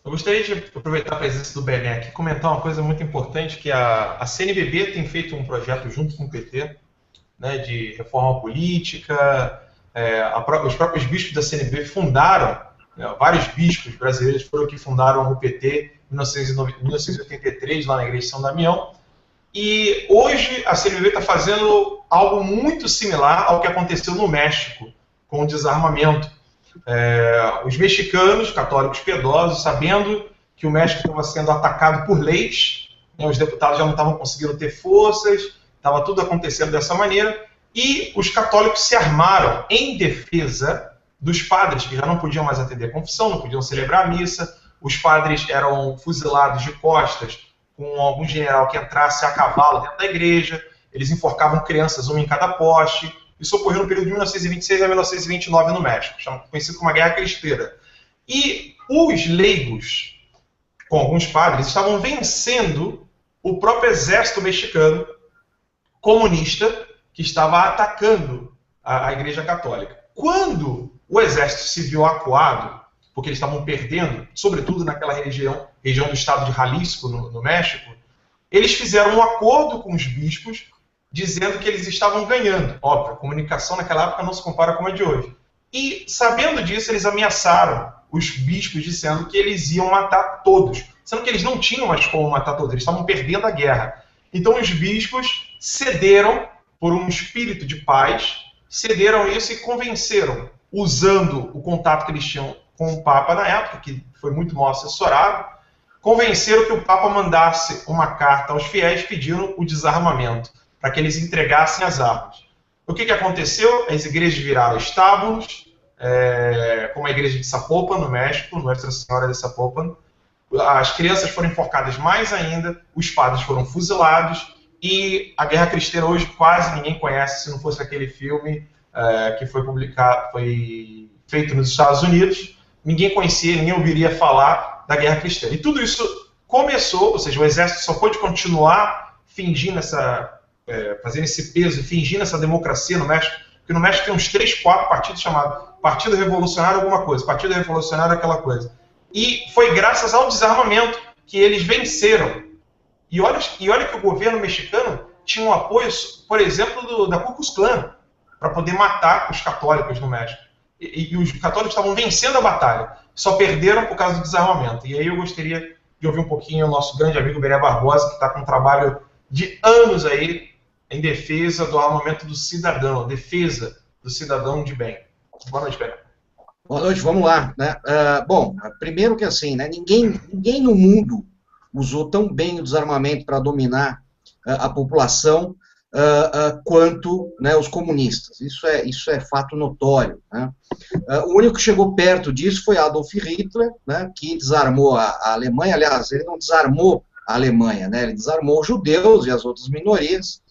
Eu gostaria de aproveitar a presença do Bené aqui e comentar uma coisa muito importante, que a CNBB tem feito um projeto junto com o PT, né, de reforma política. Os próprios bispos da CNBB fundaram, né, vários bispos brasileiros foram que fundaram o PT em 1983, lá na Igreja de São Damião. E hoje a CNBB está fazendo algo muito similar ao que aconteceu no México, com o desarmamento. Os mexicanos, católicos piedosos, sabendo que o México estava sendo atacado por leis, né, os deputados já não estavam conseguindo ter forças, estava tudo acontecendo dessa maneira, e os católicos se armaram em defesa dos padres, que já não podiam mais atender a confissão, não podiam celebrar a missa, os padres eram fuzilados de costas com algum general que entrasse a cavalo dentro da igreja, eles enforcavam crianças, uma em cada poste. Isso ocorreu no período de 1926 a 1929 no México, conhecido como a Guerra Cristera. E os leigos, com alguns padres, estavam vencendo o próprio exército mexicano comunista que estava atacando a Igreja Católica. Quando o exército se viu acuado, porque eles estavam perdendo, sobretudo naquela região do estado de Jalisco, no México, eles fizeram um acordo com os bispos dizendo que eles estavam ganhando. Óbvio, a comunicação naquela época não se compara com a de hoje. E, sabendo disso, eles ameaçaram os bispos dizendo que eles iam matar todos, sendo que eles não tinham mais como matar todos, eles estavam perdendo a guerra. Então os bispos cederam por um espírito de paz, cederam isso e convenceram, usando o contato que eles tinham com o Papa na época, que foi muito mal assessorado, convenceram que o Papa mandasse uma carta aos fiéis pedindo o desarmamento, para que eles entregassem as armas. O que aconteceu? As igrejas viraram estábulos, como a igreja de Zapopan, no México, Nossa Senhora de Zapopan. As crianças foram enforcadas mais ainda, os padres foram fuzilados, e a Guerra Cristera hoje quase ninguém conhece, se não fosse aquele filme que foi publicado, foi feito nos Estados Unidos, ninguém conhecia, ninguém ouviria falar da Guerra Cristera. E tudo isso começou, ou seja, o exército só pôde continuar fingindo fazendo esse peso, fingindo essa democracia no México, porque no México tem uns 3, 4 partidos chamados Partido Revolucionário alguma coisa, Partido Revolucionário aquela coisa. E foi graças ao desarmamento que eles venceram. E olha que o governo mexicano tinha um apoio, por exemplo, da Ku Klux Klan, para poder matar os católicos no México. E os católicos estavam vencendo a batalha, só perderam por causa do desarmamento. E aí eu gostaria de ouvir um pouquinho o nosso grande amigo Bené Barbosa, que está com um trabalho de anos aí em defesa do armamento do cidadão, defesa do cidadão de bem. Boa noite, Bené. Boa noite, vamos lá. Né? Bom, primeiro que assim, né, ninguém no mundo usou tão bem o desarmamento para dominar a população quanto, né, os comunistas. Isso é fato notório. Né? O único que chegou perto disso foi Adolf Hitler, né, que desarmou a Alemanha. Aliás, ele não desarmou a Alemanha, né, ele desarmou os judeus e as outras minorias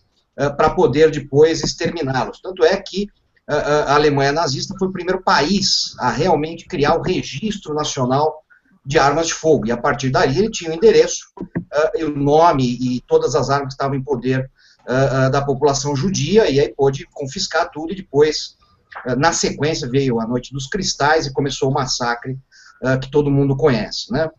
para poder depois exterminá-los. Tanto é que a Alemanha nazista foi o primeiro país a realmente criar o registro nacional de armas de fogo, e a partir daí ele tinha o endereço, o nome e todas as armas que estavam em poder da população judia, e aí pôde confiscar tudo, e depois, na sequência, veio a Noite dos Cristais e começou o massacre que todo mundo conhece. Né?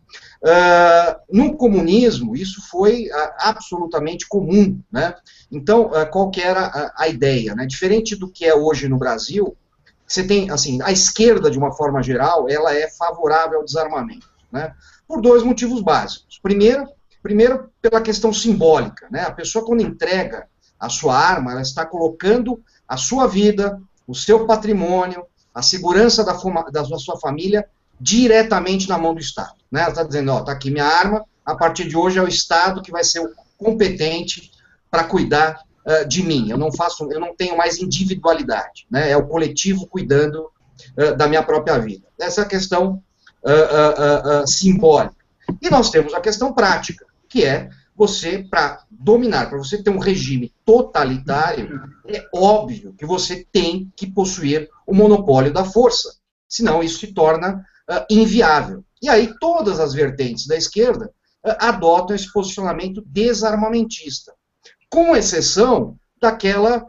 No comunismo, isso foi absolutamente comum. Né? Então, qual que era a ideia? Né? Diferente do que é hoje no Brasil, você tem, assim, a esquerda, de uma forma geral, ela é favorável ao desarmamento, né? Por dois motivos básicos. Primeiro, pela questão simbólica. Né? A pessoa, quando entrega a sua arma, ela está colocando a sua vida, o seu patrimônio, a segurança da sua família diretamente na mão do Estado. Né? Ela está dizendo, ó, está aqui minha arma, a partir de hoje é o Estado que vai ser o competente para cuidar de mim. Eu não tenho mais individualidade. Né? É o coletivo cuidando da minha própria vida. Essa é a questão simbólica. E nós temos a questão prática, que é você, para dominar, para você ter um regime totalitário, é óbvio que você tem que possuir o monopólio da força. Senão isso se torna inviável. E aí todas as vertentes da esquerda adotam esse posicionamento desarmamentista, com exceção daquela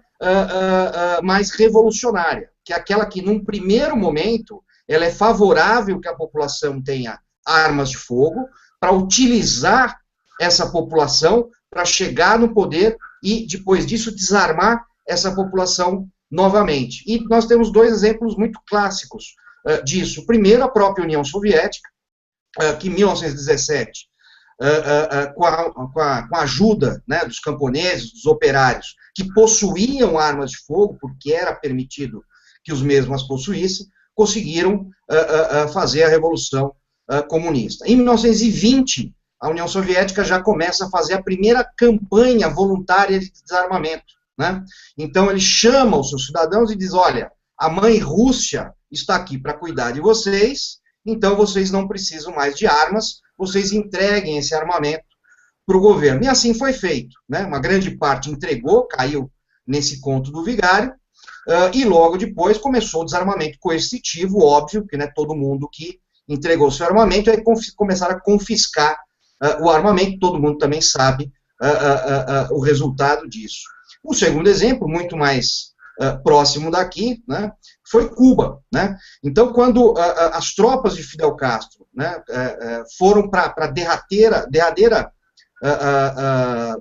mais revolucionária, que é aquela que, num primeiro momento, ela é favorável que a população tenha armas de fogo, para utilizar essa população para chegar no poder e, depois disso, desarmar essa população novamente. E nós temos dois exemplos muito clássicos disso. Primeiro, a própria União Soviética, que em 1917, com a ajuda, né, dos camponeses, dos operários, que possuíam armas de fogo, porque era permitido que os mesmos as possuíssem, conseguiram fazer a Revolução Comunista. Em 1920, a União Soviética já começa a fazer a primeira campanha voluntária de desarmamento, né? Então, ele chama os seus cidadãos e diz, olha, a mãe Rússia está aqui para cuidar de vocês, então vocês não precisam mais de armas, vocês entreguem esse armamento para o governo. E assim foi feito, né? Uma grande parte entregou, caiu nesse conto do vigário, e logo depois começou o desarmamento coercitivo, óbvio, que, né, todo mundo que entregou seu armamento, aí começaram a confiscar o armamento, todo mundo também sabe o resultado disso. O segundo exemplo, muito mais próximo daqui, né, foi Cuba, né? Então, quando as tropas de Fidel Castro, né, foram para a derradeira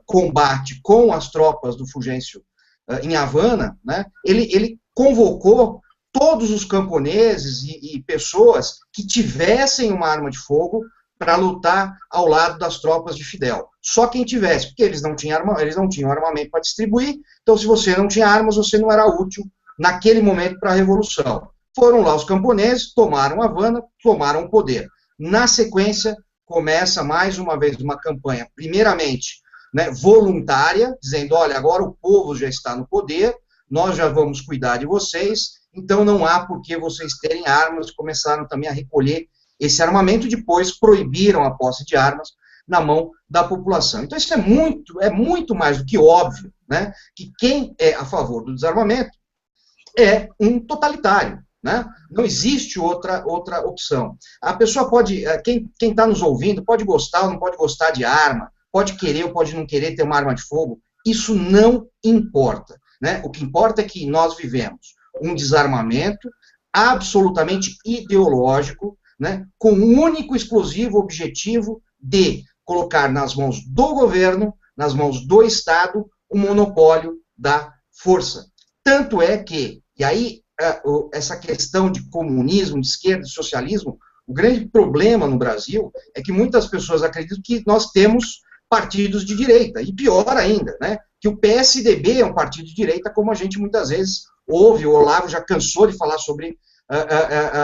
combate com as tropas do Fulgêncio em Havana, né, ele convocou todos os camponeses e pessoas que tivessem uma arma de fogo para lutar ao lado das tropas de Fidel. Só quem tivesse, porque eles não tinham armamento para distribuir, então se você não tinha armas, você não era útil naquele momento para a Revolução. Foram lá os camponeses, tomaram Havana, tomaram o poder. Na sequência, começa mais uma vez uma campanha, primeiramente, né, voluntária, dizendo, olha, agora o povo já está no poder, nós já vamos cuidar de vocês, então não há por que vocês terem armas, começaram também a recolher esse armamento, depois proibiram a posse de armas na mão da população. Então isso é muito mais do que óbvio, né, que quem é a favor do desarmamento é um totalitário, né? Não existe outra opção. A pessoa pode, quem está nos ouvindo, pode gostar ou não pode gostar de arma, pode querer ou pode não querer ter uma arma de fogo, isso não importa, né? O que importa é que nós vivemos um desarmamento absolutamente ideológico, né, com o único exclusivo objetivo de colocar nas mãos do governo, nas mãos do Estado, o monopólio da força. Tanto é que, e aí, essa questão de comunismo, de esquerda, de socialismo, o grande problema no Brasil é que muitas pessoas acreditam que nós temos partidos de direita, e pior ainda, né, que o PSDB é um partido de direita, como a gente muitas vezes ouve, o Olavo já cansou de falar sobre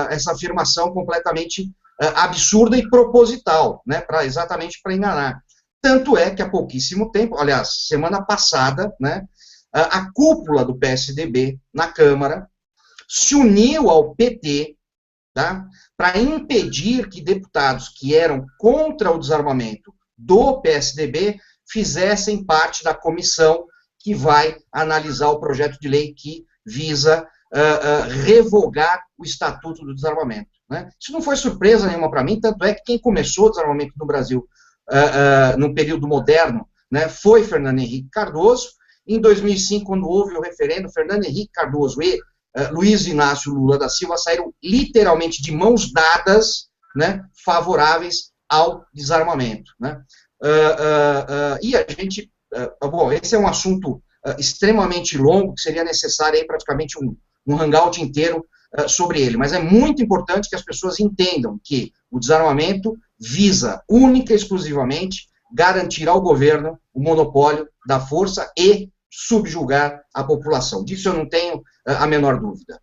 essa afirmação completamente absurda e proposital, né, exatamente para enganar. Tanto é que há pouquíssimo tempo, aliás, semana passada, né, a cúpula do PSDB na Câmara se uniu ao PT, tá, para impedir que deputados que eram contra o desarmamento do PSDB fizessem parte da comissão que vai analisar o projeto de lei que visa revogar o Estatuto do Desarmamento, né? Isso não foi surpresa nenhuma para mim, tanto é que quem começou o desarmamento no Brasil no período moderno, né, foi Fernando Henrique Cardoso. Em 2005, quando houve o referendo, Fernando Henrique Cardoso e Luiz Inácio Lula da Silva saíram literalmente de mãos dadas, né, favoráveis ao desarmamento, né? E a gente, bom, esse é um assunto extremamente longo, que seria necessário aí praticamente um hangout inteiro sobre ele, mas é muito importante que as pessoas entendam que o desarmamento visa única e exclusivamente garantir ao governo o monopólio da força e subjugar a população. Disso eu não tenho a menor dúvida.